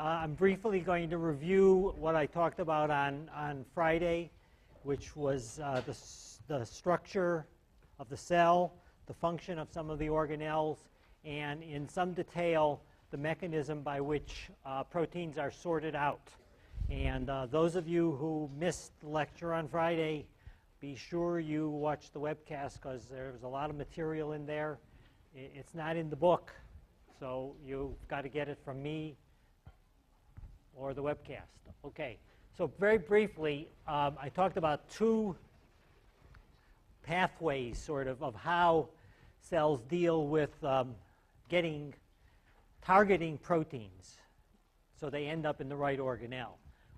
I'm briefly going to review what I talked about on Friday, which was the structure of the cell, the function of some of the organelles, and in some detail, the mechanism by which proteins are sorted out. And those of you who missed the lecture on Friday, be sure you watch the webcast because there's a lot of material in there. It's not in the book, so you've got to get it from me or the webcast. Okay, so very briefly, I talked about two pathways, sort of how cells deal with targeting proteins so they end up in the right organelle.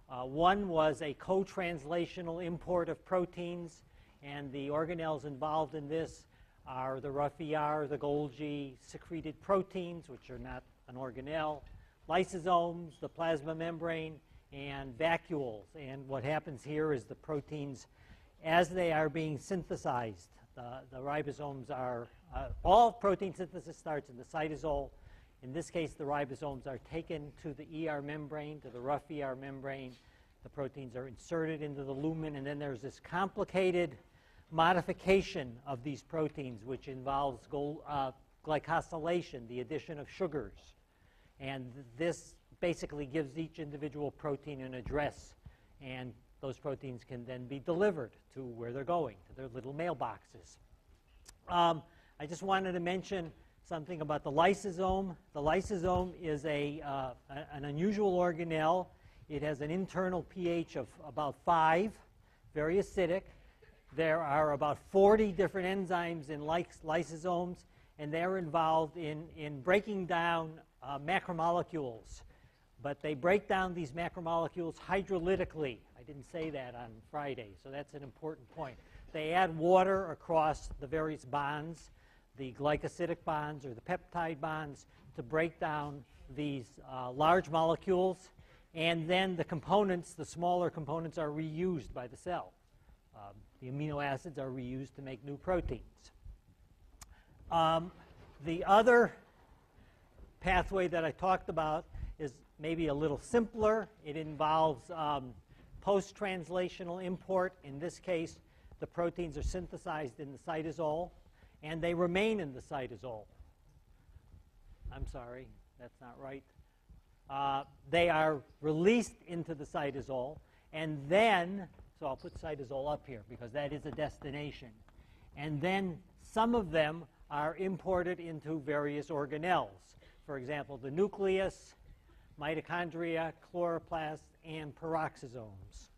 One was a co-translational import of proteins, and the organelles involved in this are the rough ER, the Golgi secreted proteins, which are not an organelle, lysosomes, the plasma membrane, and vacuoles. And what happens here is the proteins, as they are being synthesized, the ribosomes are, all protein synthesis starts in the cytosol. In this case, the ribosomes are taken to the ER membrane, to the rough ER membrane. The proteins are inserted into the lumen, and then there's this complicated modification of these proteins, which involves glycosylation, the addition of sugars. And this basically gives each individual protein an address, and those proteins can then be delivered to where they're going, to their little mailboxes. I just wanted to mention something about the lysosome. The lysosome is an unusual organelle. It has an internal pH of about 5, very acidic. There are about 40 different enzymes in lysosomes, and they're involved in breaking down macromolecules. But they break down these macromolecules hydrolytically. I didn't say that on Friday, so that's an important point. They add water across the various bonds, the glycosidic bonds or the peptide bonds, to break down these large molecules, and then the components, the smaller components, are reused by the cell. The amino acids are reused to make new proteins. The other pathway that I talked about is maybe a little simpler. It involves post-translational import. In this case, the proteins are synthesized in the cytosol, and they remain in the cytosol. I'm sorry, that's not right. They are released into the cytosol, and then, so I'll put cytosol up here because that is a destination. And then some of them are imported into various organelles. For example, the nucleus, mitochondria, chloroplast, and peroxisomes.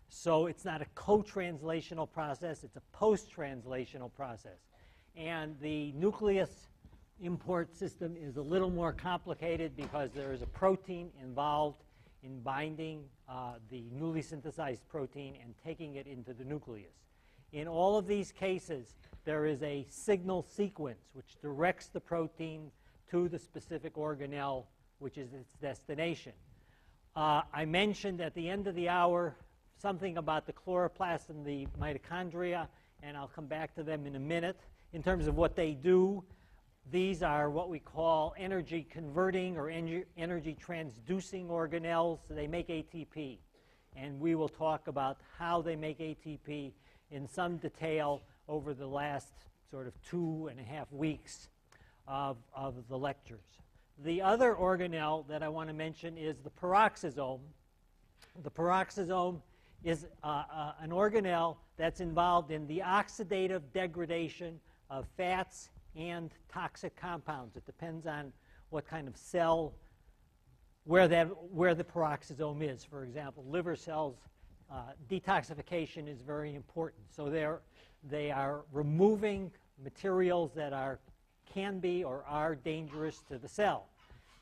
So it's not a co-translational process, it's a post-translational process. And the nucleus import system is a little more complicated because there is a protein involved in binding the newly synthesized protein and taking it into the nucleus. In all of these cases, there is a signal sequence which directs the protein to the specific organelle, which is its destination. I mentioned at the end of the hour something about the chloroplast and the mitochondria, and I'll come back to them in a minute. In terms of what they do, these are what we call energy converting or energy transducing organelles. So they make ATP, and we will talk about how they make ATP in some detail over the last sort of 2.5 weeks of the lectures. The other organelle that I want to mention is the peroxisome. The peroxisome is an organelle that's involved in the oxidative degradation of fats and toxic compounds. It depends on what kind of cell, where the peroxisome is. For example, liver cells, detoxification is very important. So they are removing materials that can be or are dangerous to the cell.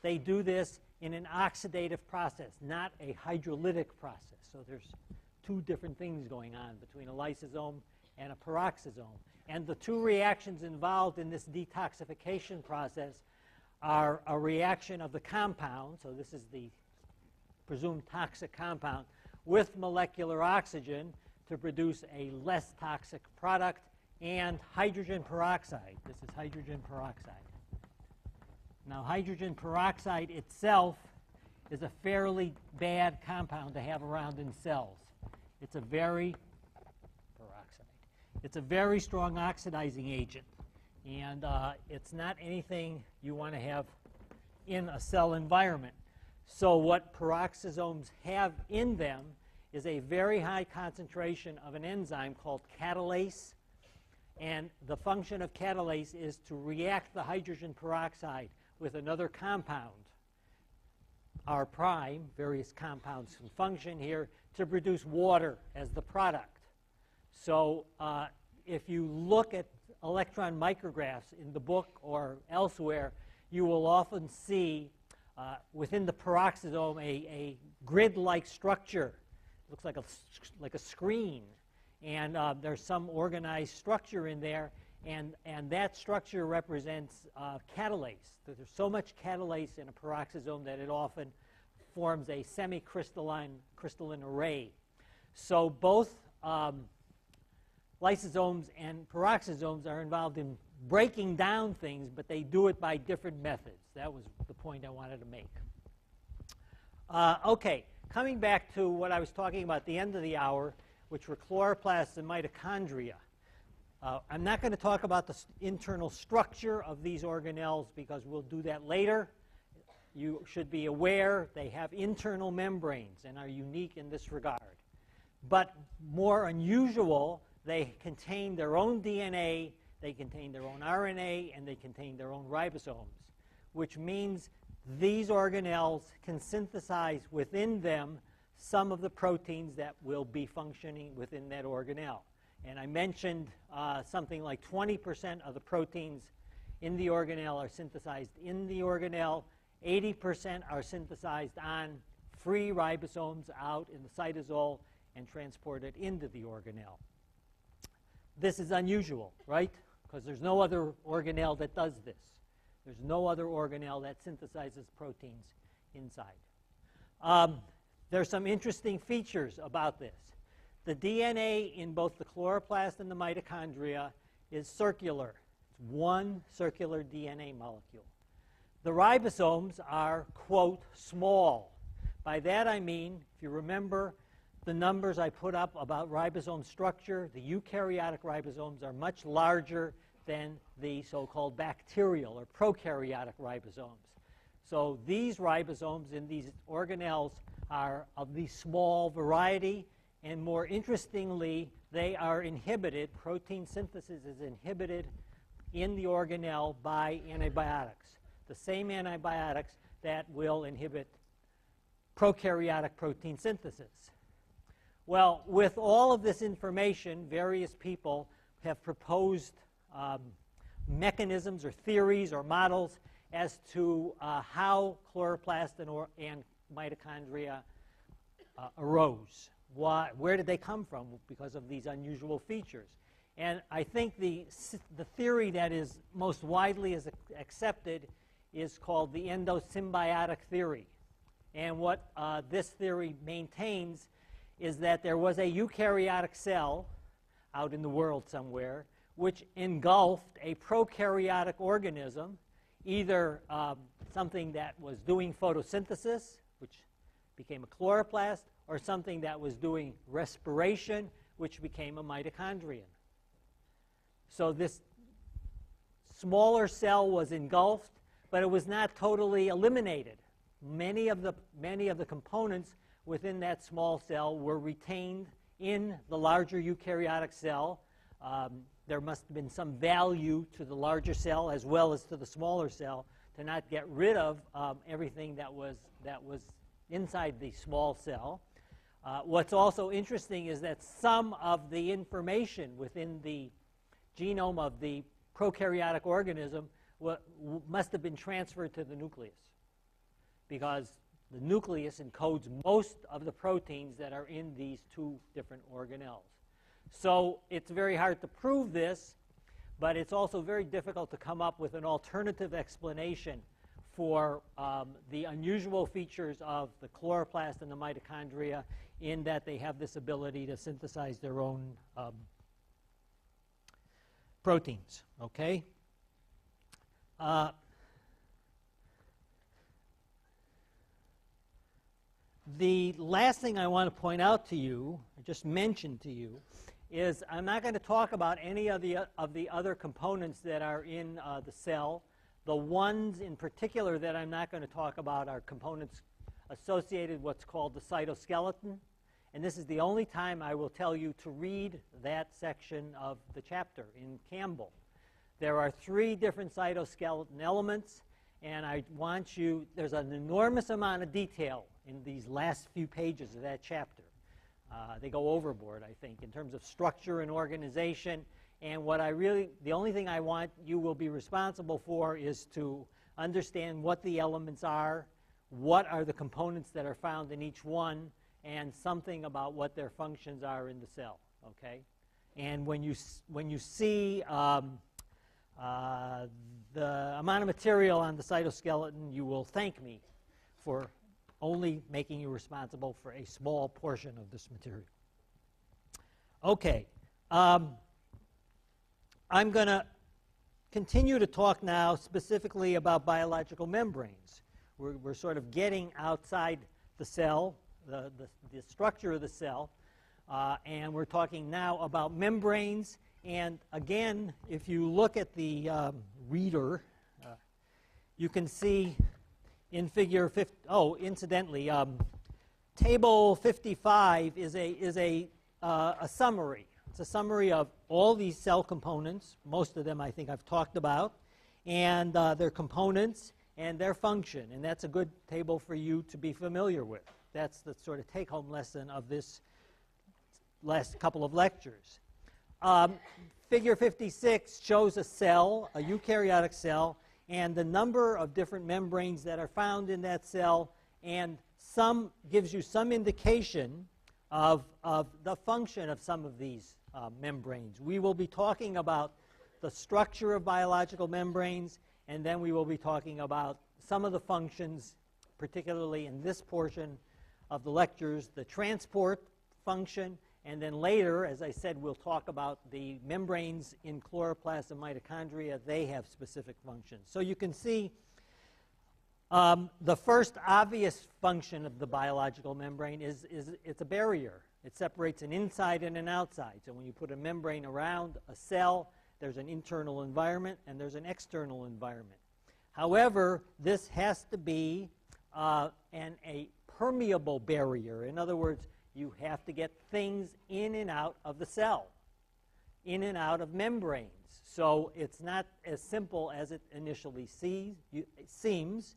They do this in an oxidative process, not a hydrolytic process. So there's two different things going on between a lysosome and a peroxisome. And the two reactions involved in this detoxification process are a reaction of the compound, so this is the presumed toxic compound, with molecular oxygen to produce a less toxic product, and hydrogen peroxide. This is hydrogen peroxide. Now, hydrogen peroxide itself is a fairly bad compound to have around in cells. It's a very It's a very strong oxidizing agent, and it's not anything you want to have in a cell environment. So what peroxisomes have in them is a very high concentration of an enzyme called catalase, and the function of catalase is to react the hydrogen peroxide with another compound, R prime. Various compounds can function here to produce water as the product. So if you look at electron micrographs in the book or elsewhere, you will often see within the peroxisome a grid-like structure. It looks like a screen. And there's some organized structure in there, and that structure represents catalase. There's so much catalase in a peroxisome that it often forms a semi-crystalline array. So both lysosomes and peroxisomes are involved in breaking down things, but they do it by different methods. That was the point I wanted to make. Okay, coming back to what I was talking about at the end of the hour, which were chloroplasts and mitochondria. I'm not going to talk about the internal structure of these organelles because we'll do that later. You should be aware they have internal membranes and are unique in this regard. But more unusual, they contain their own DNA, they contain their own RNA, and they contain their own ribosomes, which means these organelles can synthesize within them some of the proteins that will be functioning within that organelle. And I mentioned something like 20% of the proteins in the organelle are synthesized in the organelle. 80% are synthesized on free ribosomes out in the cytosol and transported into the organelle. This is unusual, right? Because there's no other organelle that does this. There's no other organelle that synthesizes proteins inside. There's some interesting features about this. The DNA in both the chloroplast and the mitochondria is circular. It's one circular DNA molecule. The ribosomes are, quote, small. By that I mean, if you remember the numbers I put up about ribosome structure, the eukaryotic ribosomes are much larger than the so-called bacterial or prokaryotic ribosomes. So these ribosomes in these organelles are of the small variety, and more interestingly, they are inhibited. Protein synthesis is inhibited in the organelle by antibiotics, the same antibiotics that will inhibit prokaryotic protein synthesis. Well, with all of this information, various people have proposed mechanisms or theories or models as to how chloroplast and mitochondria arose. Where did they come from because of these unusual features? And I think the theory that is most widely accepted is called the endosymbiotic theory. And what this theory maintains is that there was a eukaryotic cell out in the world somewhere which engulfed a prokaryotic organism, either something that was doing photosynthesis, which became a chloroplast, or something that was doing respiration, which became a mitochondrion. So this smaller cell was engulfed, but it was not totally eliminated. Many of the components within that small cell were retained in the larger eukaryotic cell. There must have been some value to the larger cell as well as to the smaller cell to not get rid of everything that was inside the small cell. What's also interesting is that some of the information within the genome of the prokaryotic organism must have been transferred to the nucleus, because the nucleus encodes most of the proteins that are in these two different organelles. So it's very hard to prove this, but it's also very difficult to come up with an alternative explanation for the unusual features of the chloroplast and the mitochondria, in that they have this ability to synthesize their own proteins. Okay? The last thing I want to point out to you, or just mention to you, is I'm not going to talk about any of the other components that are in the cell. The ones in particular that I'm not going to talk about are components associated with what's called the cytoskeleton. And this is the only time I will tell you to read that section of the chapter in Campbell. There are 3 different cytoskeleton elements, and I want you, there's an enormous amount of detail in these last few pages of that chapter. They go overboard, I think, in terms of structure and organization. And what the only thing I want you will be responsible for is to understand what the elements are, what are the components that are found in each one, and something about what their functions are in the cell, okay? And when you see the amount of material on the cytoskeleton, you will thank me for only making you responsible for a small portion of this material. Okay. I'm going to continue to talk now specifically about biological membranes. We're sort of getting outside the cell, the structure of the cell, and we're talking now about membranes. And again, if you look at the reader, you can see in figure 50, incidentally, table 55 is a summary. It's a summary of all these cell components. Most of them I think I've talked about, and their components and their function. And that's a good table for you to be familiar with. That's the sort of take-home lesson of this last couple of lectures. Figure 56 shows a cell, a eukaryotic cell, and the number of different membranes that are found in that cell, and gives you some indication of the function of some of these membranes. We will be talking about the structure of biological membranes, and then we will be talking about some of the functions, particularly in this portion of the lectures, the transport function, and then later, as I said, we'll talk about the membranes in chloroplasts and mitochondria. They have specific functions. So you can see the first obvious function of the biological membrane is it's a barrier. It separates an inside and an outside. So when you put a membrane around a cell, there's an internal environment and there's an external environment. However, this has to be a permeable barrier. In other words, you have to get things in and out of the cell, in and out of membranes. So it's not as simple as it initially seems.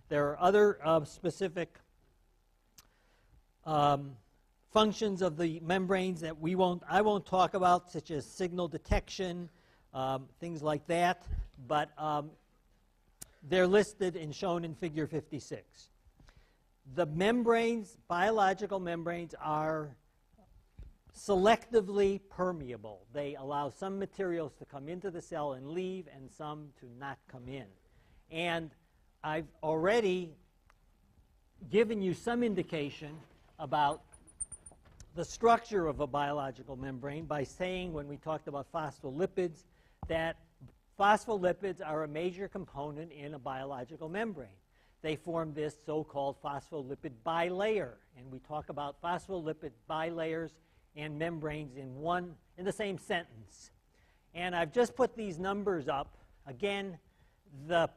There are other specific functions of the membranes that I won't talk about, such as signal detection, things like that, but they're listed and shown in figure 56. The membranes, biological membranes, are selectively permeable. They allow some materials to come into the cell and leave, and some to not come in. And I've already given you some indication about the structure of a biological membrane by saying, when we talked about phospholipids, that phospholipids are a major component in a biological membrane. They form this so-called phospholipid bilayer, and we talk about phospholipid bilayers and membranes in the same sentence. And I've just put these numbers up. Again, the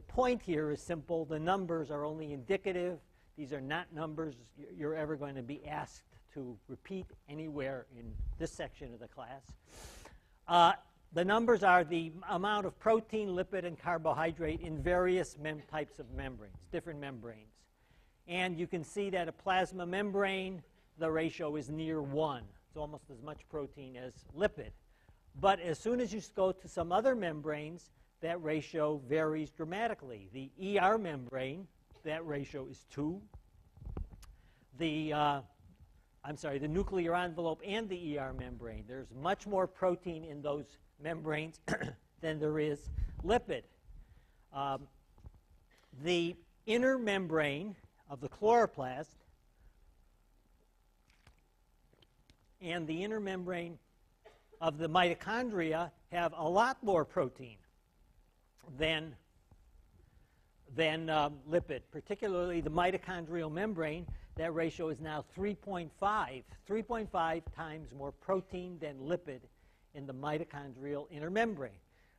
point here is simple. The numbers are only indicative. These are not numbers you're ever going to be asked to repeat anywhere in this section of the class. The numbers are the amount of protein, lipid, and carbohydrate in various types of membranes, different membranes. And you can see that a plasma membrane, the ratio is near 1. It's almost as much protein as lipid. But as soon as you go to some other membranes, that ratio varies dramatically. The ER membrane, that ratio is 2. The nuclear envelope and the ER membrane, there's much more protein in those membranes than there is lipid. The inner membrane of the chloroplast and the inner membrane of the mitochondria have a lot more protein than lipid, particularly the mitochondrial membrane. that ratio is now 3.5 times more protein than lipid in the mitochondrial inner membrane.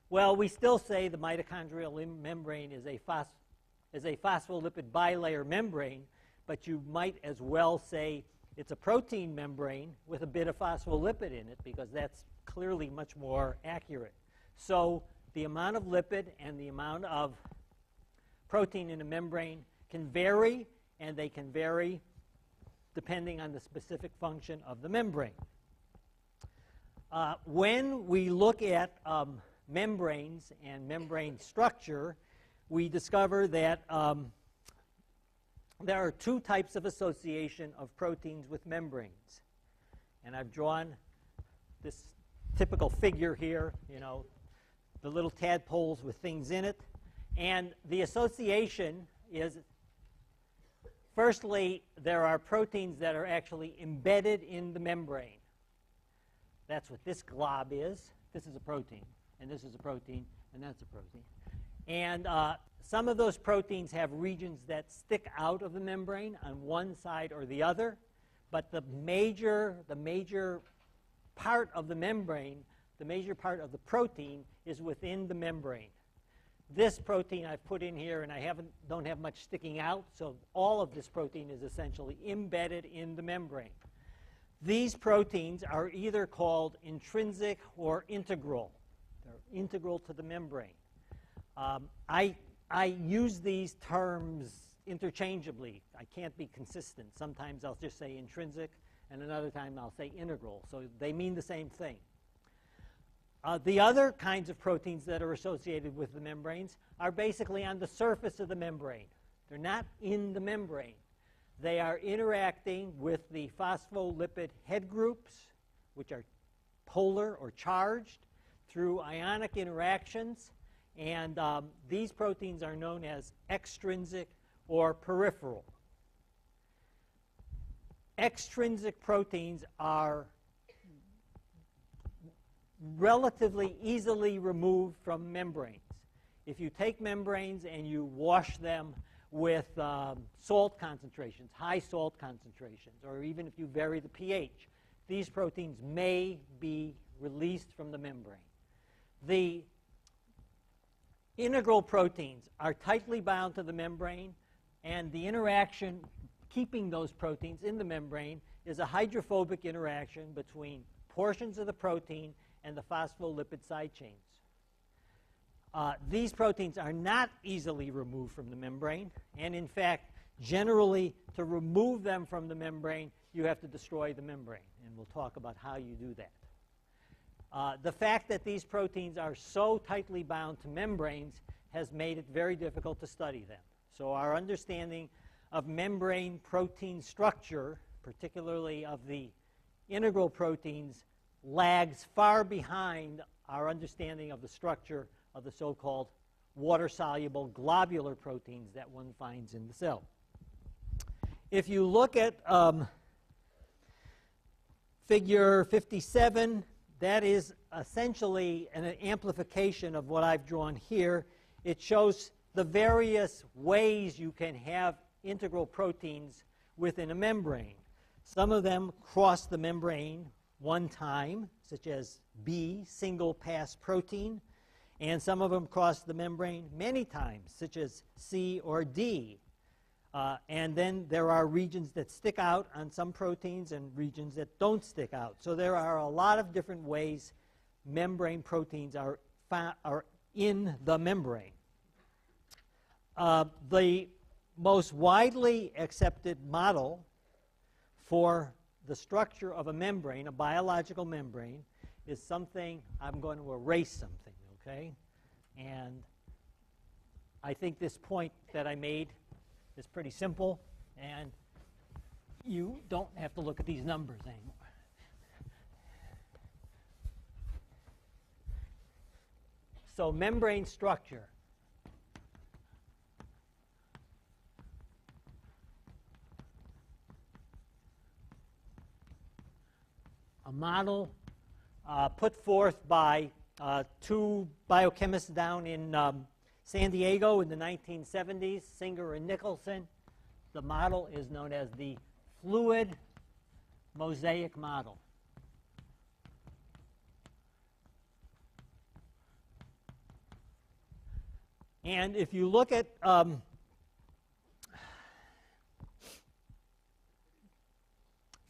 Well, we still say the mitochondrial membrane is a phospholipid bilayer membrane, but you might as well say it's a protein membrane with a bit of phospholipid in it, because that's clearly much more accurate. So the amount of lipid and the amount of protein in a membrane can vary, and they can vary depending on the specific function of the membrane. When we look at membranes and membrane structure, we discover that there are two types of association of proteins with membranes. And I've drawn this typical figure here, you know, the little tadpoles with things in it. And the association is, firstly, there are proteins that are actually embedded in the membrane. That's what this glob is. This is a protein, and this is a protein, and that's a protein. And some of those proteins have regions that stick out of the membrane on one side or the other, but the major part of the membrane, the major part of the protein, is within the membrane. This protein I've put in here, and I don't have much sticking out, so all of this protein is essentially embedded in the membrane. These proteins are either called intrinsic or integral. They're integral to the membrane. I use these terms interchangeably. I can't be consistent. Sometimes I'll just say intrinsic, and another time I'll say integral. So they mean the same thing. The other kinds of proteins that are associated with the membranes are basically on the surface of the membrane. They're not in the membrane. They are interacting with the phospholipid head groups, which are polar or charged, through ionic interactions. And these proteins are known as extrinsic or peripheral. Extrinsic proteins are relatively easily removed from membranes. If you take membranes and you wash them with salt concentrations, high salt concentrations, or even if you vary the pH, these proteins may be released from the membrane. The integral proteins are tightly bound to the membrane, and the interaction keeping those proteins in the membrane is a hydrophobic interaction between portions of the protein and the phospholipid side chains. These proteins are not easily removed from the membrane, and in fact, generally, to remove them from the membrane, you have to destroy the membrane, and we'll talk about how you do that. The fact that these proteins are so tightly bound to membranes has made it very difficult to study them. So our understanding of membrane protein structure, particularly of the integral proteins, lags far behind our understanding of the structure of the so-called water-soluble globular proteins that one finds in the cell. If you look at figure 57, that is essentially an amplification of what I've drawn here. It shows the various ways you can have integral proteins within a membrane. Some of them cross the membrane one time, such as B, single-pass protein, and some of them cross the membrane many times, such as C or D. And then there are regions that stick out on some proteins and regions that don't stick out. So there are a lot of different ways membrane proteins are in the membrane. The most widely accepted model for the structure of a membrane, a biological membrane, is something, I'm going to erase something, okay? And I think this point that I made is pretty simple, and you don't have to look at these numbers anymore. So membrane structure. A model put forth by two biochemists down in San Diego in the 1970s, Singer and Nicholson. the model is known as the fluid mosaic model. And if you look at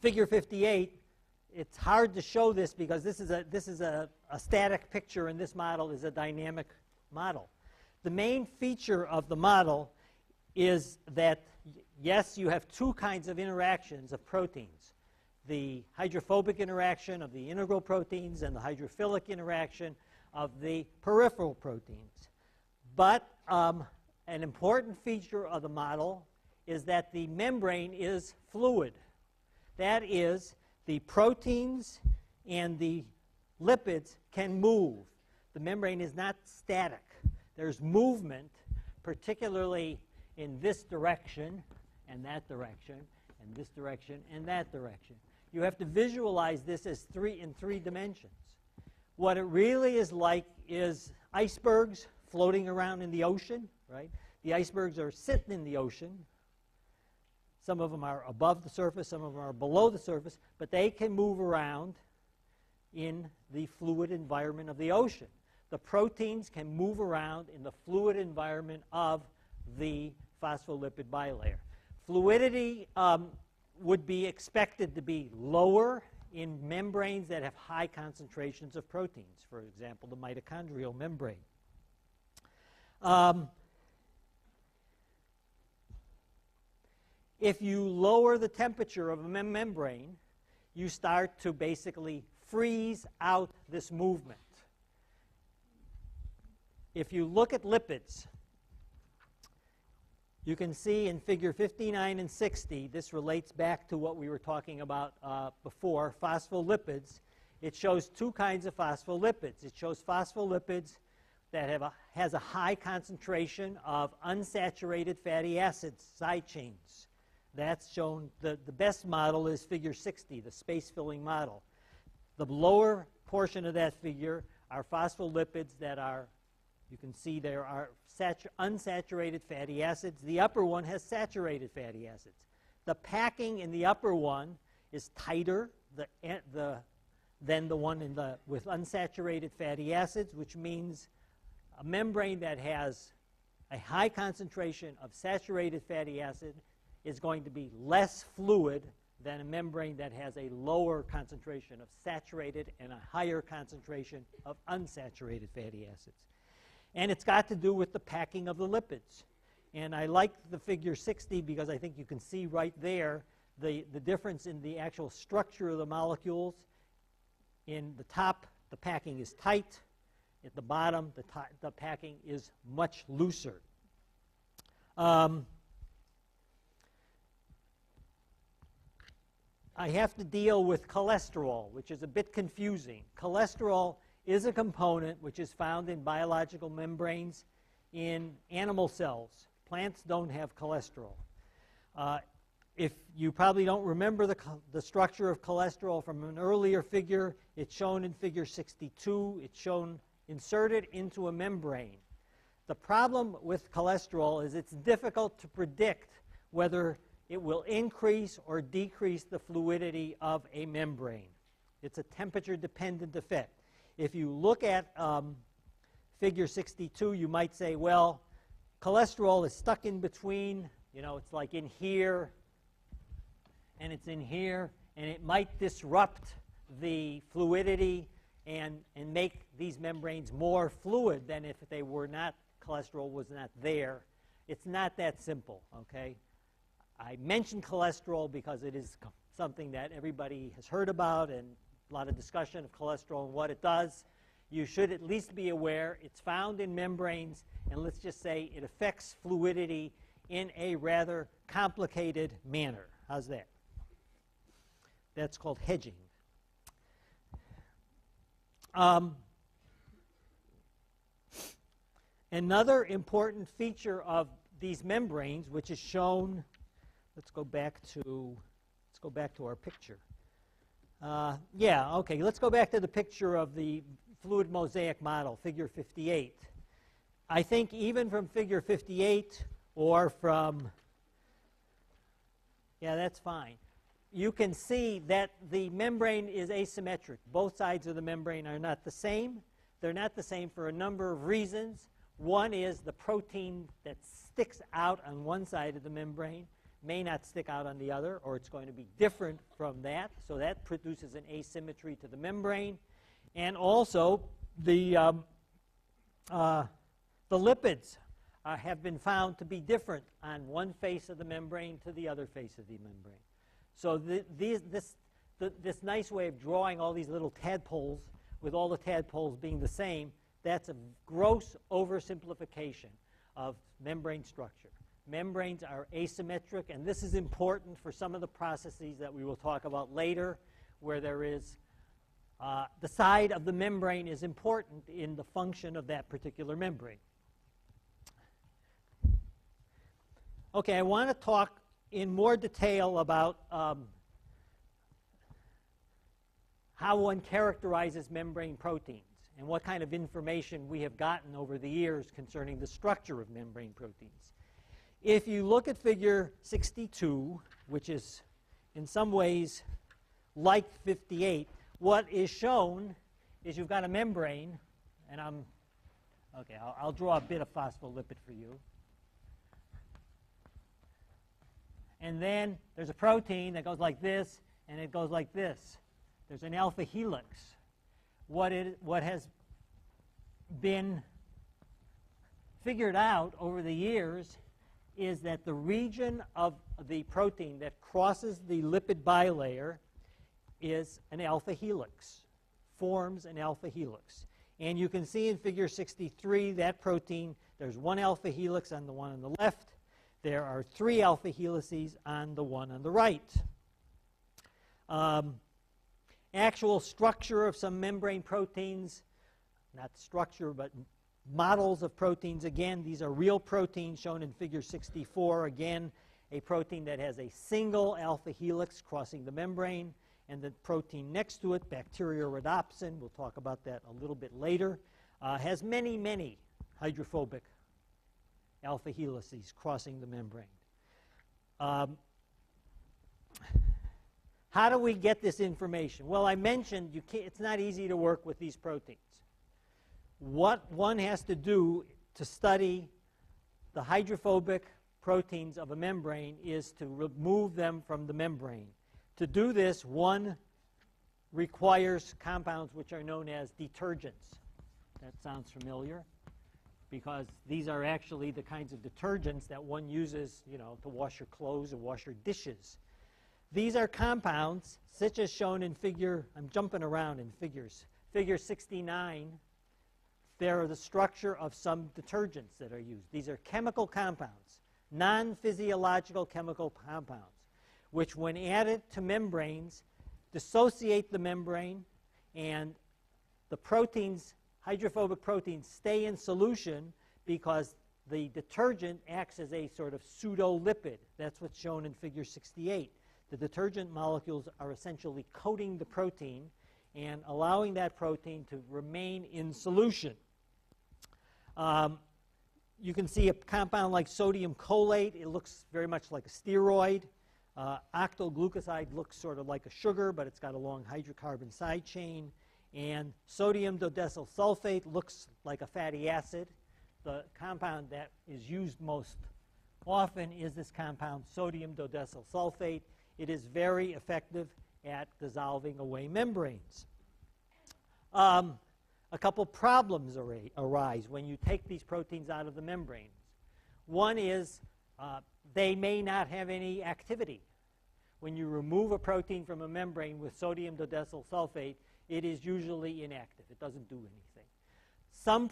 figure 58, it's hard to show this because this is a static picture and this model is a dynamic model. The main feature of the model is that, yes, you have two kinds of interactions of proteins. The hydrophobic interaction of the integral proteins and the hydrophilic interaction of the peripheral proteins. But an important feature of the model is that the membrane is fluid. That is, the proteins and the lipids can move. The membrane is not static. There's movement, particularly in this direction and that direction and this direction and that direction. You have to visualize this as in three dimensions. What it really is like is icebergs floating around in the ocean, right? The icebergs are sitting in the ocean. Some of them are above the surface, some of them are below the surface, but they can move around in the fluid environment of the ocean. The proteins can move around in the fluid environment of the phospholipid bilayer. Fluidity would be expected to be lower in membranes that have high concentrations of proteins, for example, the mitochondrial membrane. If you lower the temperature of a membrane, you start to basically freeze out this movement. If you look at lipids, you can see in figure 59 and 60, this relates back to what we were talking about before, phospholipids. It shows two kinds of phospholipids. It shows phospholipids that has a high concentration of unsaturated fatty acids, side chains. That's shown, the best model is figure 60, the space-filling model. The lower portion of that figure are phospholipids that are, you can see there are unsaturated fatty acids. The upper one has saturated fatty acids. The packing in the upper one is tighter than the one with unsaturated fatty acids, which means a membrane that has a high concentration of saturated fatty acid is going to be less fluid than a membrane that has a lower concentration of saturated and a higher concentration of unsaturated fatty acids. And it's got to do with the packing of the lipids. And I like the figure 60 because I think you can see right there the difference in the actual structure of the molecules. In the top, the packing is tight. At the bottom, the packing is much looser. I have to deal with cholesterol, which is a bit confusing. Cholesterol is a component which is found in biological membranes in animal cells. Plants don't have cholesterol. If you probably don't remember the structure of cholesterol from an earlier figure, it's shown in figure 62. It's shown inserted into a membrane. The problem with cholesterol is it's difficult to predict whether it will increase or decrease the fluidity of a membrane. It's a temperature-dependent effect. If you look at figure 62, you might say, well, cholesterol is stuck in between. You know, it's like in here, and it's in here, and it might disrupt the fluidity and make these membranes more fluid than if they were not, cholesterol was not there. It's not that simple, okay? I mentioned cholesterol because it is something that everybody has heard about and a lot of discussion of cholesterol and what it does. You should at least be aware it's found in membranes, and let's just say it affects fluidity in a rather complicated manner. How's that? That's called hedging. Another important feature of these membranes, which is shown, let's go back to our picture. Let's go back to the picture of the fluid mosaic model, figure 58. I think even from figure 58 or from Yeah, that's fine. You can see that the membrane is asymmetric. Both sides of the membrane are not the same. They're not the same for a number of reasons. One is the protein that sticks out on one side of the membrane may not stick out on the other, or it's going to be different from that. So that produces an asymmetry to the membrane. And also, the lipids have been found to be different on one face of the membrane to the other face of the membrane. So this nice way of drawing all these little tadpoles with all the tadpoles being the same, that's a gross oversimplification of membrane structure. Membranes are asymmetric, and this is important for some of the processes that we will talk about later, where there is the side of the membrane is important in the function of that particular membrane. Okay, I want to talk in more detail about how one characterizes membrane proteins and what kind of information we have gotten over the years concerning the structure of membrane proteins. If you look at figure 62, which is in some ways like 58, what is shown is you've got a membrane, and I'll draw a bit of phospholipid for you. And then there's a protein that goes like this, and it goes like this. There's an alpha helix. What has been figured out over the years is that the region of the protein that crosses the lipid bilayer is an alpha helix, forms an alpha helix. And you can see in figure 63 that protein, there's one alpha helix on the one on the left. There are 3 alpha helices on the one on the right. Actual structure of some membrane proteins, not structure, but models of proteins. Again, these are real proteins shown in figure 64. Again, a protein that has a single alpha helix crossing the membrane, and the protein next to it, bacteriorhodopsin, we'll talk about that a little bit later, has many, many hydrophobic alpha helices crossing the membrane. How do we get this information? Well, I mentioned it's not easy to work with these proteins. What one has to do to study the hydrophobic proteins of a membrane is to remove them from the membrane. To do this, one requires compounds which are known as detergents. That sounds familiar, because these are actually the kinds of detergents that one uses, to wash your clothes or wash your dishes. These are compounds, such as shown in I'm jumping around in figures. Figure 69, there are the structure of some detergents that are used. These are chemical compounds, non-physiological chemical compounds, which when added to membranes, dissociate the membrane, and the proteins, hydrophobic proteins, stay in solution because the detergent acts as a sort of pseudo-lipid. That's what's shown in figure 68. The detergent molecules are essentially coating the protein and allowing that protein to remain in solution. You can see a compound like sodium cholate. It looks very much like a steroid. Octoglucoside looks sort of like a sugar, but it's got a long hydrocarbon side chain. And sodium dodecyl sulfate looks like a fatty acid. The compound that is used most often is this compound, sodium dodecyl sulfate. It is very effective at dissolving away membranes. A couple problems arise when you take these proteins out of the membranes. One is they may not have any activity. When you remove a protein from a membrane with sodium dodecyl sulfate, it is usually inactive. It doesn't do anything. Some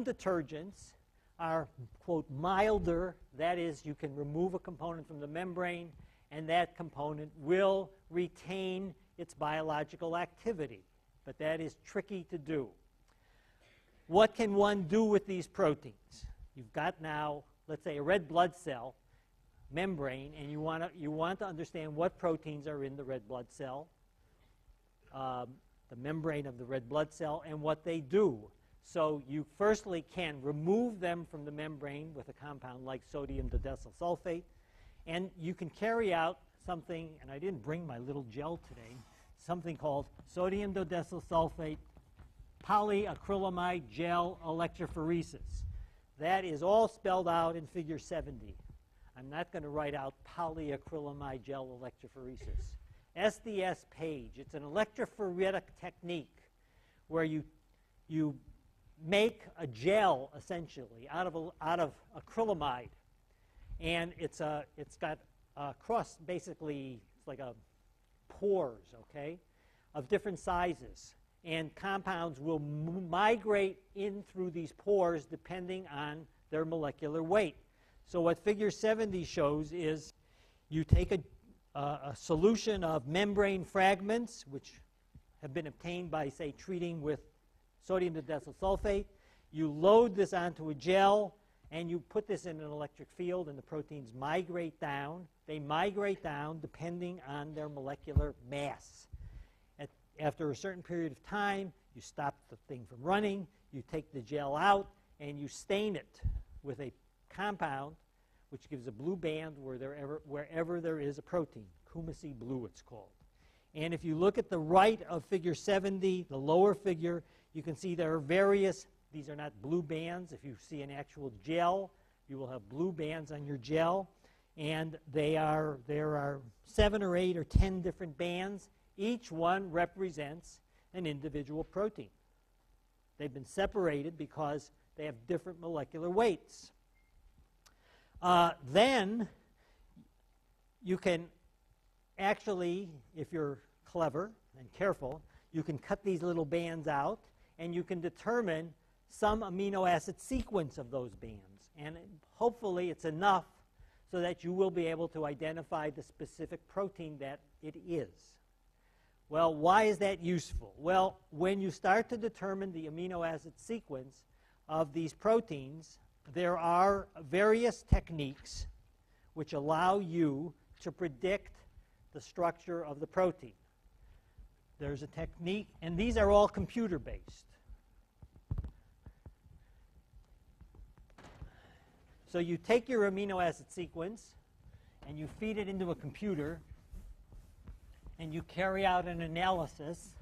detergents are, quote, milder. That is, you can remove a component from the membrane, and that component will retain its biological activity. But that is tricky to do. What can one do with these proteins? You've got now, let's say, a red blood cell membrane, and you want to understand what proteins are in the red blood cell, the membrane of the red blood cell, and what they do. So you firstly can remove them from the membrane with a compound like sodium dodecyl sulfate, and you can carry out something, and I didn't bring my little gel today, something called sodium dodecyl sulfate polyacrylamide gel electrophoresis. That is all spelled out in figure 70. I'm not going to write out polyacrylamide gel electrophoresis. SDS Page. It's an electrophoretic technique where you make a gel essentially out of acrylamide, and it's got cross, basically it's like a pores, okay, of different sizes, and compounds will migrate in through these pores depending on their molecular weight. So what figure 70 shows is you take a solution of membrane fragments, which have been obtained by, say, treating with sodium dodecyl sulfate. You load this onto a gel, and you put this in an electric field, and the proteins migrate down. They migrate down depending on their molecular mass. After a certain period of time, you stop the thing from running, you take the gel out, and you stain it with a compound which gives a blue band wherever there is a protein. Coumacy blue, it's called. And if you look at the right of figure 70, the lower figure, you can see there are various, these are not blue bands. If you see an actual gel, you will have blue bands on your gel. And there are 7 or 8 or 10 different bands. Each one represents an individual protein. They've been separated because they have different molecular weights. Then you can actually, if you're clever and careful, you can cut these little bands out, and you can determine some amino acid sequence of those bands. And hopefully it's enough so that you will be able to identify the specific protein that it is. Well, why is that useful? Well, when you start to determine the amino acid sequence of these proteins, there are various techniques which allow you to predict the structure of the protein. There's a technique, and these are all computer-based. So you take your amino acid sequence, and you feed it into a computer, and you carry out an analysis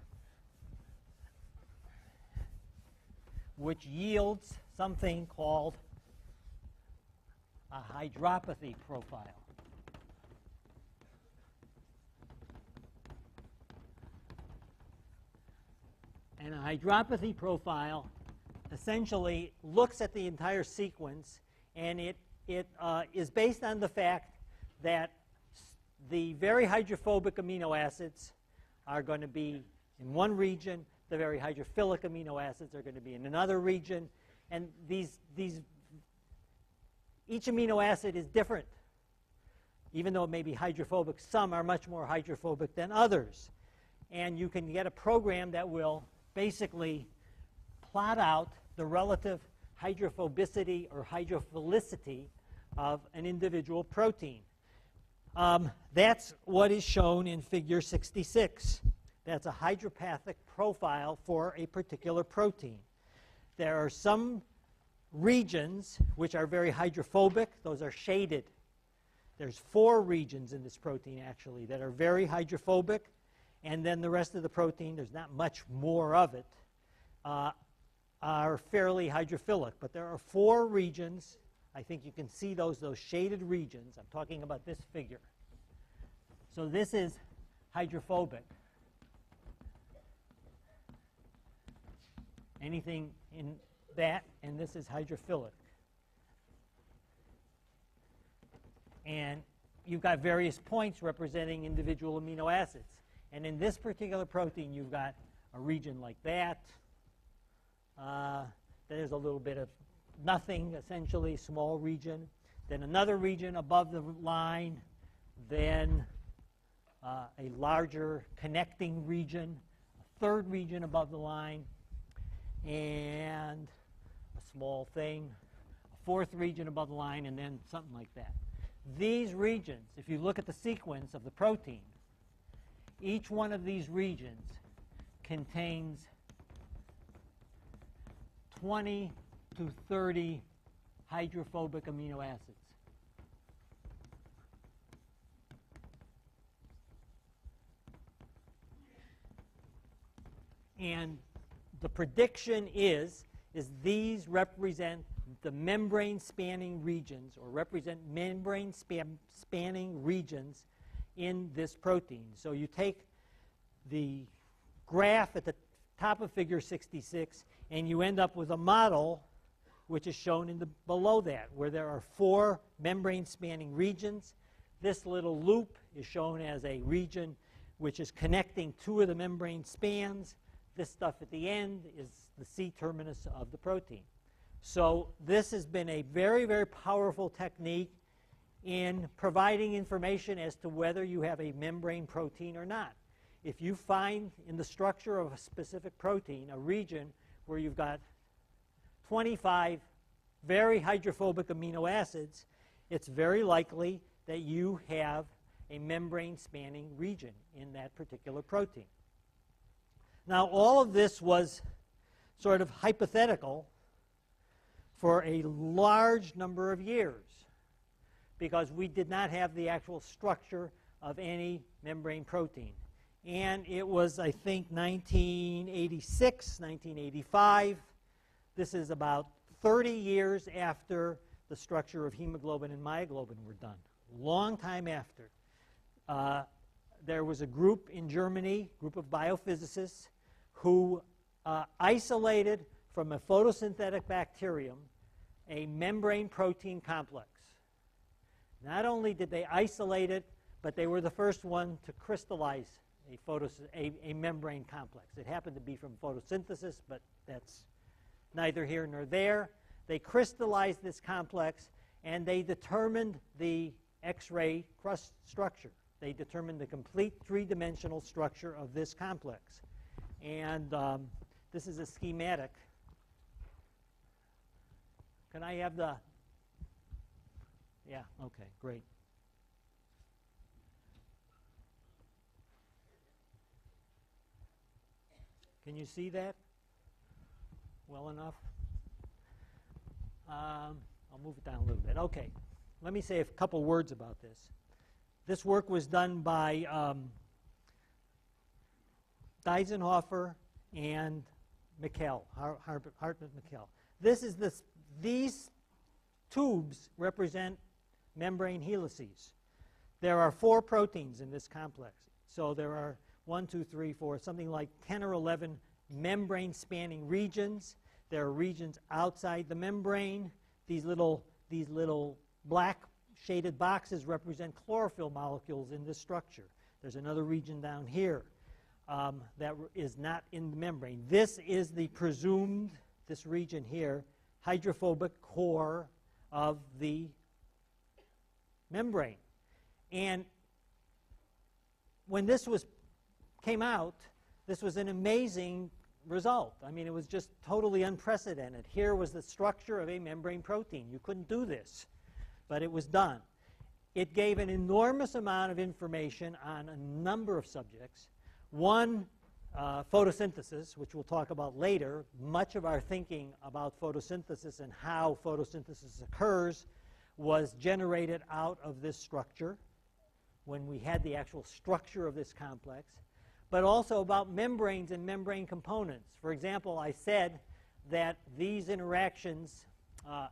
which yields something called a hydropathy profile. And a hydropathy profile essentially looks at the entire sequence, and it is based on the fact that the very hydrophobic amino acids are going to be in one region, the very hydrophilic amino acids are going to be in another region, and each amino acid is different. Even though it may be hydrophobic, some are much more hydrophobic than others. And you can get a program that will basically plot out the relative hydrophobicity or hydrophilicity of an individual protein. That's what is shown in figure 66. That's a hydropathic profile for a particular protein. There are some regions which are very hydrophobic. Those are shaded. There's 4 regions in this protein, actually, that are very hydrophobic. And then the rest of the protein, there's not much more of it, are fairly hydrophilic. But there are 4 regions. I think you can see those shaded regions. I'm talking about this figure. So this is hydrophobic. Anything in that, and this is hydrophilic. And you've got various points representing individual amino acids. And in this particular protein, you've got a region like that. There's a little bit of nothing, essentially, small region. Then another region above the line. Then a larger connecting region. A third region above the line. And a small thing. A fourth region above the line, and then something like that. These regions, if you look at the sequence of the protein, each one of these regions contains 20 to 30 hydrophobic amino acids. And the prediction is these represent the membrane spanning regions, or represent membrane spanning regions in this protein. So you take the graph at the top of figure 66 and you end up with a model which is shown in the below that, where there are 4 membrane spanning regions. This little loop is shown as a region which is connecting 2 of the membrane spans. This stuff at the end is the C-terminus of the protein. So this has been a very, very powerful technique in providing information as to whether you have a membrane protein or not. If you find in the structure of a specific protein a region where you've got 25 very hydrophobic amino acids, it's very likely that you have a membrane spanning region in that particular protein. Now, all of this was sort of hypothetical for a large number of years because we did not have the actual structure of any membrane protein. And it was, I think, 1986, 1985. This is about 30 years after the structure of hemoglobin and myoglobin were done. Long time after. There was a group in Germany, group of biophysicists, who isolated from a photosynthetic bacterium a membrane protein complex. Not only did they isolate it, but they were the first one to crystallize a membrane complex. It happened to be from photosynthesis, but that's neither here nor there. They crystallized this complex, and they determined the X-ray crust structure. They determined the complete 3-dimensional structure of this complex. And this is a schematic. Can I have the... Yeah, okay, great. Can you see that well enough? I'll move it down a little bit. Okay, let me say a couple words about this. This work was done by Deisenhofer and Mikkel, Hartmut-Mikkel. These tubes represent membrane helices. There are 4 proteins in this complex. So there are 1, 2, 3, 4, something like 10 or 11 membrane spanning regions. There are regions outside the membrane. These little black shaded boxes represent chlorophyll molecules in this structure. There's another region down here that is not in the membrane. This is the presumed, this region here, hydrophobic core of the membrane. And when this came out, this was an amazing result. I mean, it was just totally unprecedented. Here was the structure of a membrane protein. You couldn't do this, but it was done. It gave an enormous amount of information on a number of subjects. One, photosynthesis, which we'll talk about later. Much of our thinking about photosynthesis and how photosynthesis occurs was generated out of this structure when we had the actual structure of this complex, but also about membranes and membrane components. For example, I said that these interactions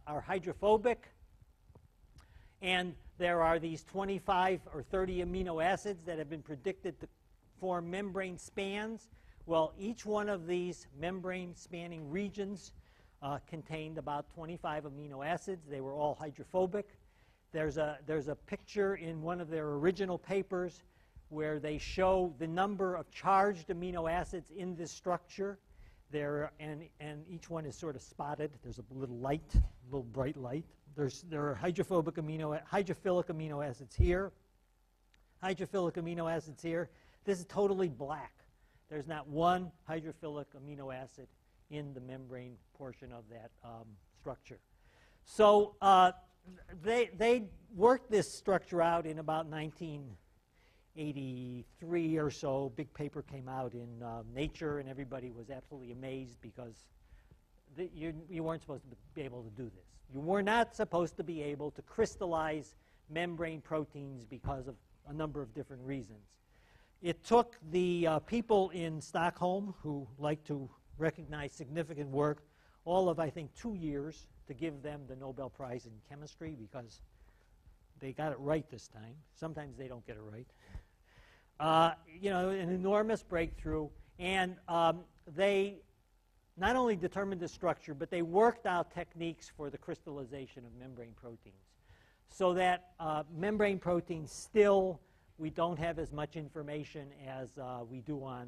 are hydrophobic, and there are these 25 or 30 amino acids that have been predicted to form membrane spans. Well, each one of these membrane spanning regions contained about 25 amino acids. They were all hydrophobic. There's a picture in one of their original papers where they show the number of charged amino acids in this structure. And each one is sort of spotted. There's a little light, a little bright light. There are hydrophilic amino acids here, hydrophilic amino acids here. This is totally black. There's not one hydrophilic amino acid in the membrane portion of that structure. So they worked this structure out in about 1983 or so. Big paper came out in Nature, and everybody was absolutely amazed because you weren't supposed to be able to do this. You were not supposed to be able to crystallize membrane proteins because of a number of different reasons. It took the people in Stockholm who like to recognize significant work all of, I think, 2 years to give them the Nobel Prize in chemistry because they got it right this time. Sometimes they don't get it right. You know, an enormous breakthrough. And they not only determined the structure, but they worked out techniques for the crystallization of membrane proteins. So that membrane proteins still, we don't have as much information as we do on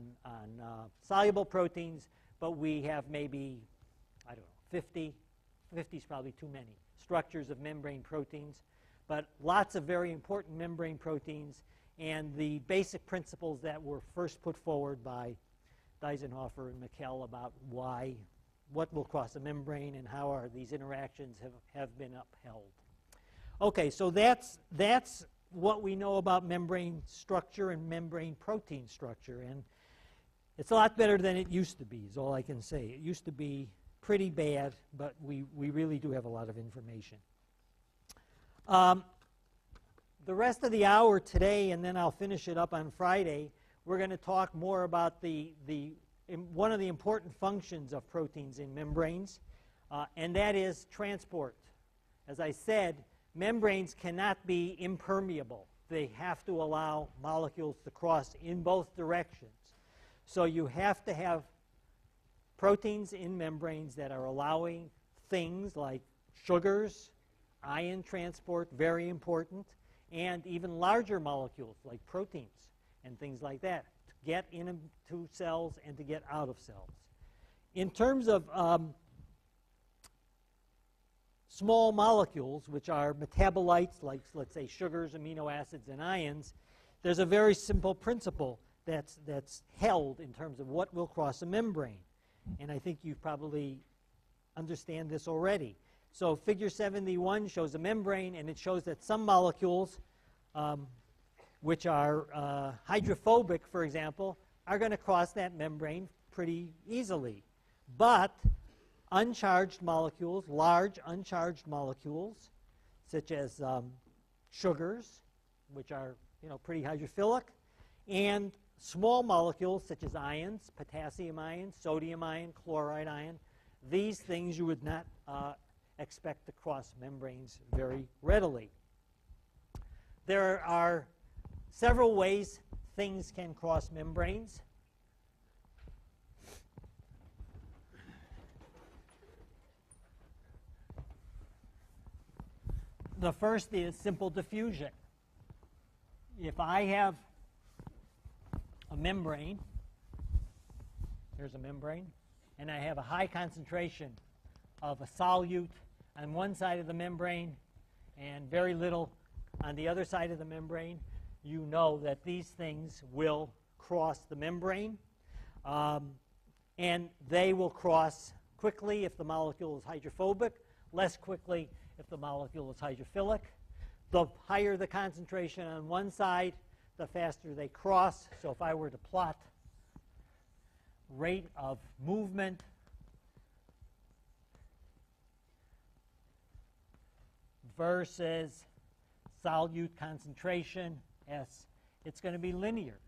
soluble proteins, but we have maybe, I don't know, 50. 50 is probably too many structures of membrane proteins, but lots of very important membrane proteins, and the basic principles that were first put forward by Deisenhofer and Meckel about what will cross a membrane and how are these interactions have been upheld. Okay, so that's what we know about membrane structure and membrane protein structure, and it's a lot better than it used to be, is all I can say. It used to be pretty bad, but we really do have a lot of information. The rest of the hour today, and then I'll finish it up on Friday, we're going to talk more about one of the important functions of proteins in membranes, and that is transport. As I said, membranes cannot be impermeable. They have to allow molecules to cross in both directions. So you have to have proteins in membranes that are allowing things like sugars, ion transport, very important, and even larger molecules like proteins and things like that to get into cells and to get out of cells. In terms of small molecules, which are metabolites like, let's say, sugars, amino acids, and ions, there's a very simple principle that's held in terms of what will cross a membrane. And I think you probably understand this already. So figure 71 shows a membrane, and it shows that some molecules, which are hydrophobic, for example, are going to cross that membrane pretty easily. But uncharged molecules, large uncharged molecules, such as sugars, which are pretty hydrophilic, and small molecules such as ions, potassium ion, sodium ion, chloride ion, these things you would not expect to cross membranes very readily. There are several ways things can cross membranes. The first is simple diffusion. If I have a membrane, here's a membrane, and I have a high concentration of a solute on one side of the membrane and very little on the other side of the membrane, you know that these things will cross the membrane, and they will cross quickly if the molecule is hydrophobic, less quickly if the molecule is hydrophilic. The higher the concentration on one side, the faster they cross. So if I were to plot rate of movement versus solute concentration, S, it's going to be linear.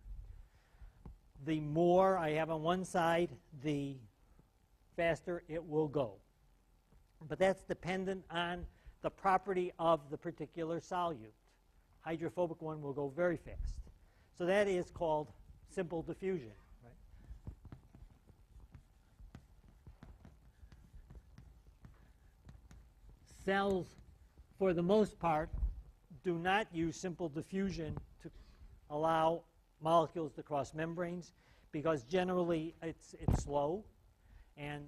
The more I have on one side, the faster it will go. But that's dependent on the property of the particular solute. Hydrophobic one will go very fast. So that is called simple diffusion. Right? Cells, for the most part, do not use simple diffusion to allow molecules to cross membranes because generally it's slow, and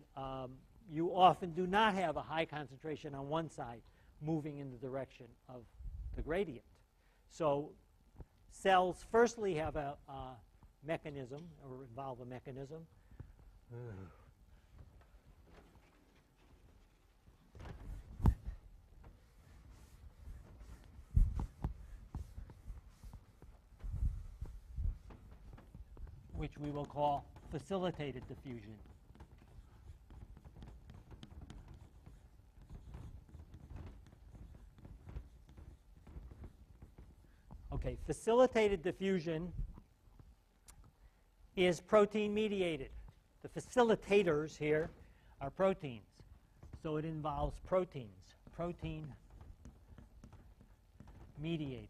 you often do not have a high concentration on one side moving in the direction of the gradient. So cells firstly have a mechanism, or involve a mechanism. Which we will call facilitated diffusion. Okay, facilitated diffusion is protein mediated. The facilitators here are proteins. So it involves proteins, protein mediated.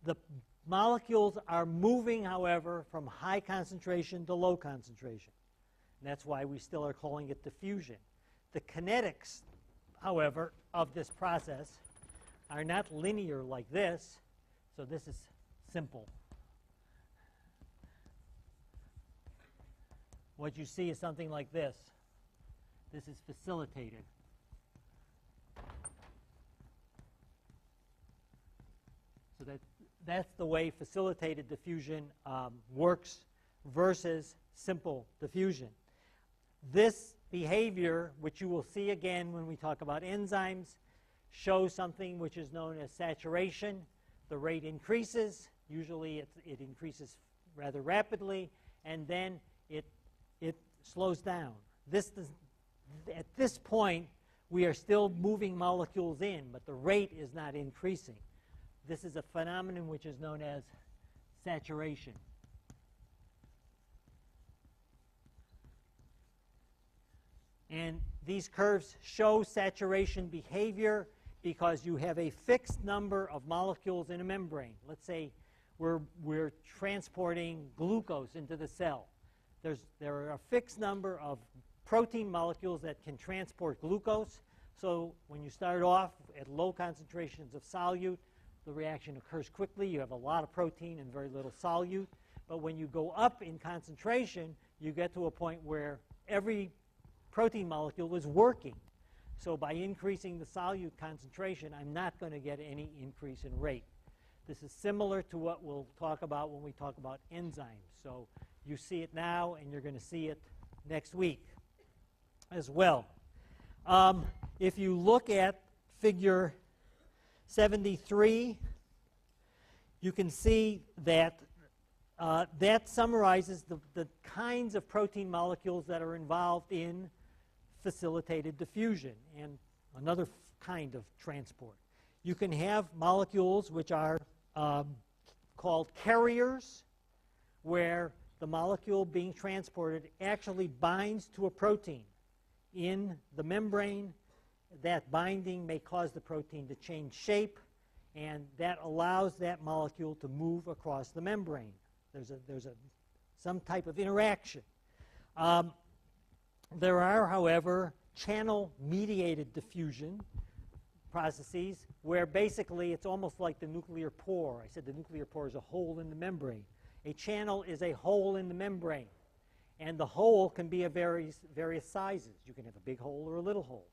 The molecules are moving, however, from high concentration to low concentration. And that's why we still are calling it diffusion. The kinetics, however, of this process are not linear like this, so this is simple. What you see is something like this. This is facilitated. So that's the way facilitated diffusion works versus simple diffusion. This behavior, which you will see again when we talk about enzymes, shows something which is known as saturation. The rate increases. Usually it increases rather rapidly, and then it slows down. At this point, we are still moving molecules in, but the rate is not increasing. This is a phenomenon which is known as saturation. And these curves show saturation behavior because you have a fixed number of molecules in a membrane. Let's say we're transporting glucose into the cell. There are a fixed number of protein molecules that can transport glucose. So when you start off at low concentrations of solute, the reaction occurs quickly. You have a lot of protein and very little solute. But when you go up in concentration, you get to a point where every protein molecule is working. So by increasing the solute concentration, I'm not going to get any increase in rate. This is similar to what we'll talk about when we talk about enzymes. So you see it now, and you're going to see it next week as well. If you look at figure 73, you can see that that summarizes the kinds of protein molecules that are involved in facilitated diffusion and another kind of transport. You can have molecules which are called carriers, where the molecule being transported actually binds to a protein in the membrane. That binding may cause the protein to change shape, and that allows that molecule to move across the membrane. There's some type of interaction. There are, however, channel-mediated diffusion processes where basically it's almost like the nuclear pore. I said the nuclear pore is a hole in the membrane. A channel is a hole in the membrane, and the hole can be of various sizes. You can have a big hole or a little hole.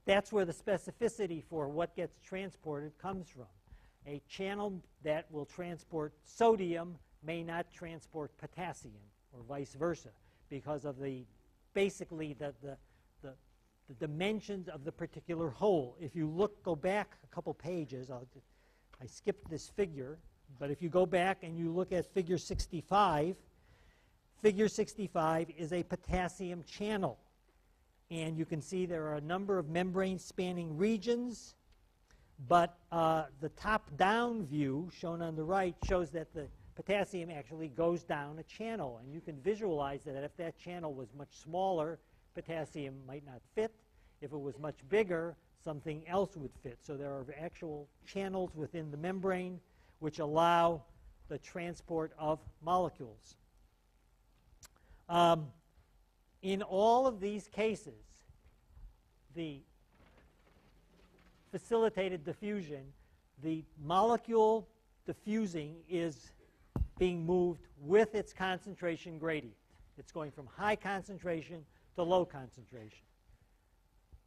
That's where the specificity for what gets transported comes from. A channel that will transport sodium may not transport potassium, or vice versa, because of basically the dimensions of the particular hole. If you go back a couple pages, I skipped this figure, but if you go back and you look at figure 65, figure 65 is a potassium channel. And you can see there are a number of membrane-spanning regions, but the top-down view, shown on the right, shows that the potassium actually goes down a channel. And you can visualize that if that channel was much smaller, potassium might not fit. If it was much bigger, something else would fit. So there are actual channels within the membrane which allow the transport of molecules. In all of these cases, the facilitated diffusion, the molecule diffusing is being moved with its concentration gradient. It's going from high concentration to low concentration.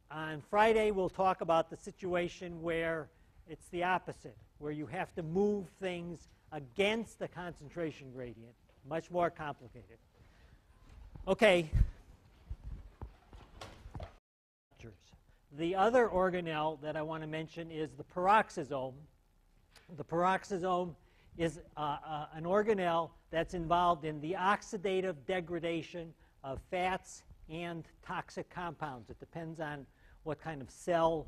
On Friday, we'll talk about the situation where it's the opposite, where you have to move things against the concentration gradient. Much more complicated. Okay. The other organelle that I want to mention is the peroxisome. The peroxisome is an organelle that's involved in the oxidative degradation of fats and toxic compounds. It depends on what kind of cell,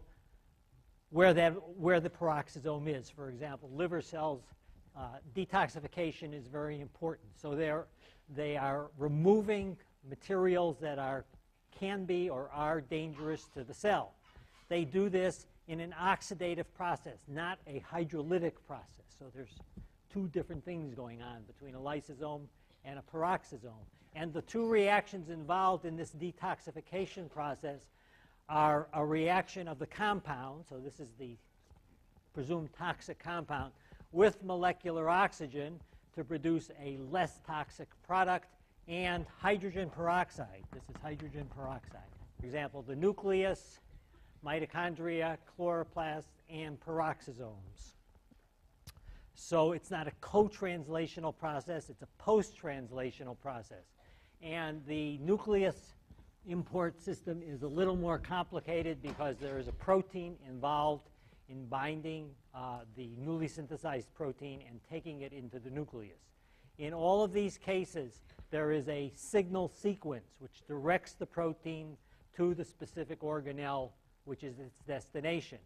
where the peroxisome is. For example, liver cells, detoxification is very important. So they are removing materials that can be or are dangerous to the cell. They do this in an oxidative process, not a hydrolytic process. So there's two different things going on between a lysosome and a peroxisome. And the two reactions involved in this detoxification process are a reaction of the compound, so this is the presumed toxic compound, with molecular oxygen to produce a less toxic product, and hydrogen peroxide. This is hydrogen peroxide. For example, the nucleus, mitochondria, chloroplast, and peroxisomes. So it's not a co-translational process, it's a post-translational process. And the nucleus import system is a little more complicated because there is a protein involved in binding the newly synthesized protein and taking it into the nucleus. In all of these cases, there is a signal sequence which directs the protein to the specific organelle, which is its destination.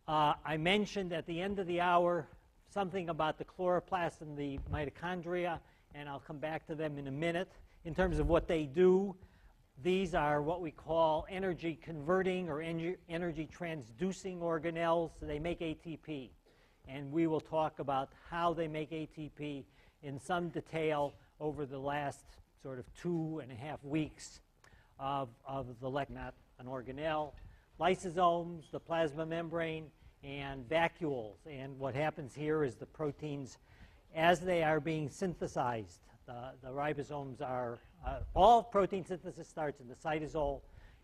I mentioned at the end of the hour something about the chloroplast and the mitochondria, and I'll come back to them in a minute. In terms of what they do, these are what we call energy converting or energy transducing organelles. So they make ATP. And we will talk about how they make ATP in some detail over the last sort of 2.5 weeks of the lecture. Not an organelle. Lysosomes, the plasma membrane, and vacuoles. And what happens here is the proteins, as they are being synthesized, the ribosomes are, all protein synthesis starts in the cytosol.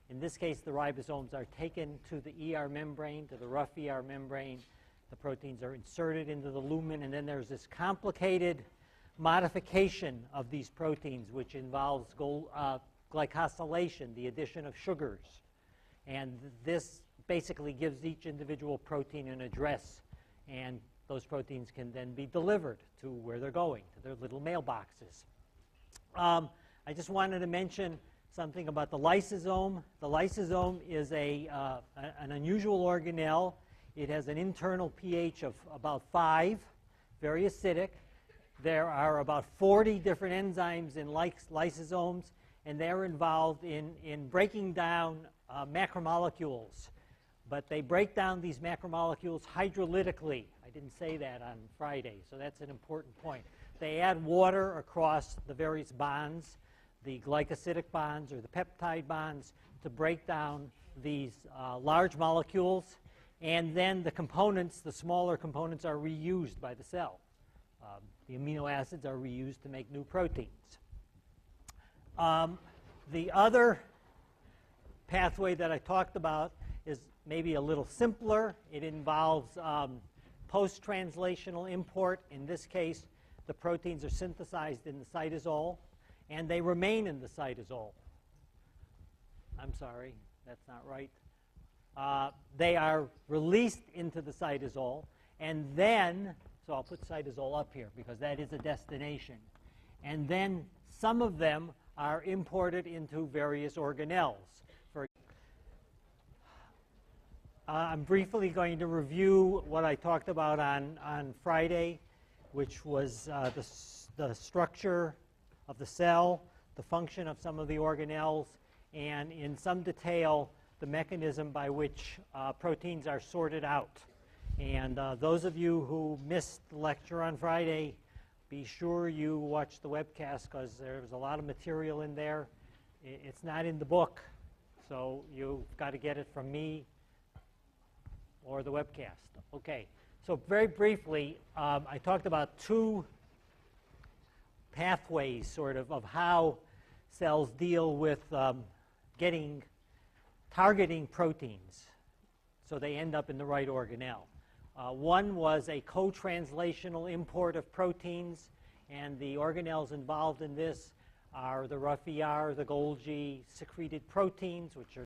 In this case, the ribosomes are taken to the ER membrane, to the rough ER membrane. The proteins are inserted into the lumen, and then there's this complicated modification of these proteins, which involves glycosylation, the addition of sugars. And this basically gives each individual protein an address, and those proteins can then be delivered to where they're going, to their little mailboxes. I just wanted to mention something about the lysosome. The lysosome is an unusual organelle. It has an internal pH of about 5, very acidic. There are about 40 different enzymes in lysosomes, and they're involved in breaking down macromolecules. But they break down these macromolecules hydrolytically. I didn't say that on Friday, so that's an important point. They add water across the various bonds, the glycosidic bonds or the peptide bonds, to break down these large molecules, and then the components, the smaller components, are reused by the cell. The amino acids are reused to make new proteins. The other pathway that I talked about is maybe a little simpler. It involves post-translational import. In this case, the proteins are synthesized in the cytosol, and they remain in the cytosol. I'm sorry, that's not right. They are released into the cytosol, and then, so I'll put cytosol up here because that is a destination. And then some of them are imported into various organelles. I'm briefly going to review what I talked about on Friday, which was the structure of the cell, the function of some of the organelles, and in some detail, the mechanism by which proteins are sorted out. And those of you who missed the lecture on Friday, be sure you watch the webcast because there's a lot of material in there. It's not in the book, so you've got to get it from me or the webcast. Okay, so very briefly, I talked about two pathways sort of how cells deal with targeting proteins so they end up in the right organelle. One was a co-translational import of proteins, and the organelles involved in this are the rough ER, the Golgi secreted proteins, which are